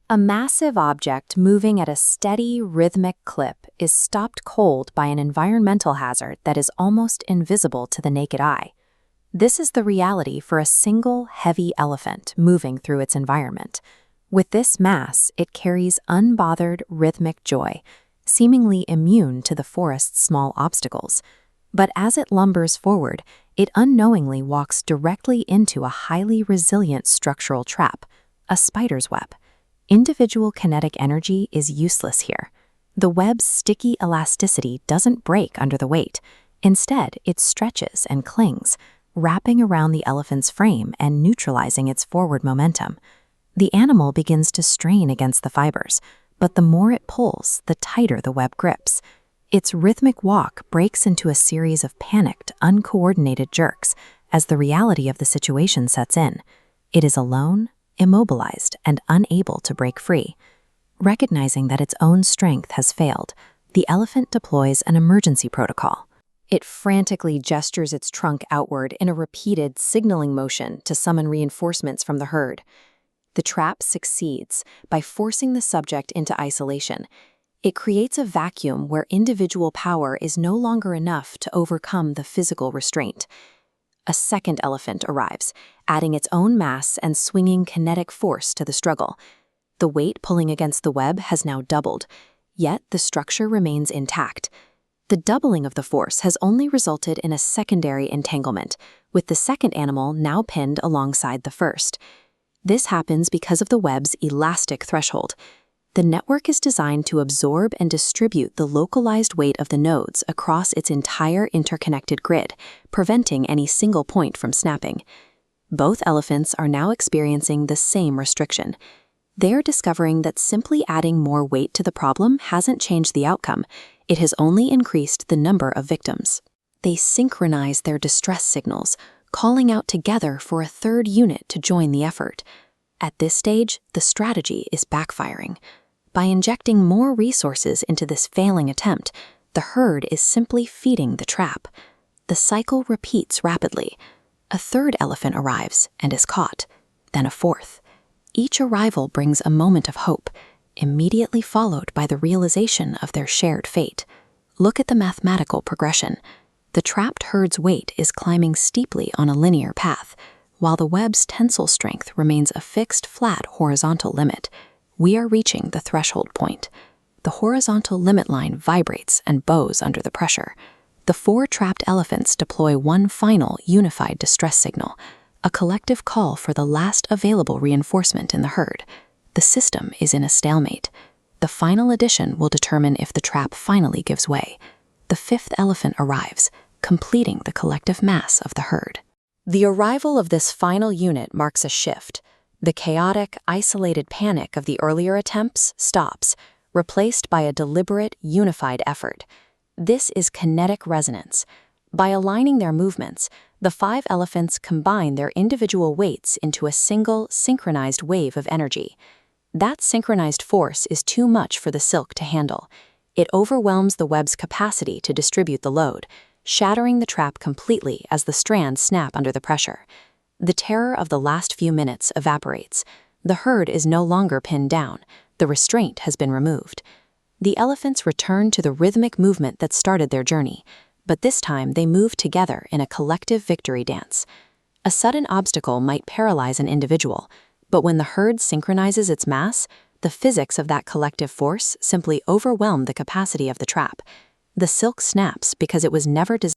A massive object moving at a steady, rhythmic clip is stopped cold by an environmental hazard that is almost invisible to the naked eye. This is the reality for a single, heavy elephant moving through its environment. With this mass, it carries unbothered, rhythmic joy, seemingly immune to the forest's small obstacles. But as it lumbers forward, it unknowingly walks directly into a highly resilient structural trap, a spider's web. Individual kinetic energy is useless here. The web's sticky elasticity doesn't break under the weight. Instead, it stretches and clings, wrapping around the elephant's frame and neutralizing its forward momentum. The animal begins to strain against the fibers, but the more it pulls, the tighter the web grips. Its rhythmic walk breaks into a series of panicked, uncoordinated jerks as the reality of the situation sets in. It is alone, immobilized, and unable to break free. Recognizing that its own strength has failed, the elephant deploys an emergency protocol. It frantically gestures its trunk outward in a repeated signaling motion to summon reinforcements from the herd. The trap succeeds by forcing the subject into isolation. It creates a vacuum where individual power is no longer enough to overcome the physical restraint. A second elephant arrives, adding its own mass and swinging kinetic force to the struggle. The weight pulling against the web has now doubled, yet the structure remains intact. The doubling of the force has only resulted in a secondary entanglement, with the second animal now pinned alongside the first. This happens because of the web's elastic threshold. The network is designed to absorb and distribute the localized weight of the nodes across its entire interconnected grid, preventing any single point from snapping. Both elephants are now experiencing the same restriction. They're discovering that simply adding more weight to the problem hasn't changed the outcome. It has only increased the number of victims. They synchronize their distress signals, calling out together for a third unit to join the effort. At this stage, the strategy is backfiring. By injecting more resources into this failing attempt, the herd is simply feeding the trap. The cycle repeats rapidly. A third elephant arrives and is caught, then a fourth. Each arrival brings a moment of hope, immediately followed by the realization of their shared fate. Look at the mathematical progression. The trapped herd's weight is climbing steeply on a linear path, while the web's tensile strength remains a fixed, flat horizontal limit. We are reaching the threshold point. The horizontal limit line vibrates and bows under the pressure. The four trapped elephants deploy one final unified distress signal, a collective call for the last available reinforcement in the herd. The system is in a stalemate. The final addition will determine if the trap finally gives way. The fifth elephant arrives, completing the collective mass of the herd. The arrival of this final unit marks a shift. The chaotic, isolated panic of the earlier attempts stops, replaced by a deliberate, unified effort. This is kinetic resonance. By aligning their movements, the five elephants combine their individual weights into a single, synchronized wave of energy. That synchronized force is too much for the silk to handle. It overwhelms the web's capacity to distribute the load, shattering the trap completely as the strands snap under the pressure. The terror of the last few minutes evaporates. The herd is no longer pinned down. The restraint has been removed. The elephants return to the rhythmic movement that started their journey, but this time they move together in a collective victory dance. A sudden obstacle might paralyze an individual, but when the herd synchronizes its mass, the physics of that collective force simply overwhelm the capacity of the trap. The silk snaps because it was never designed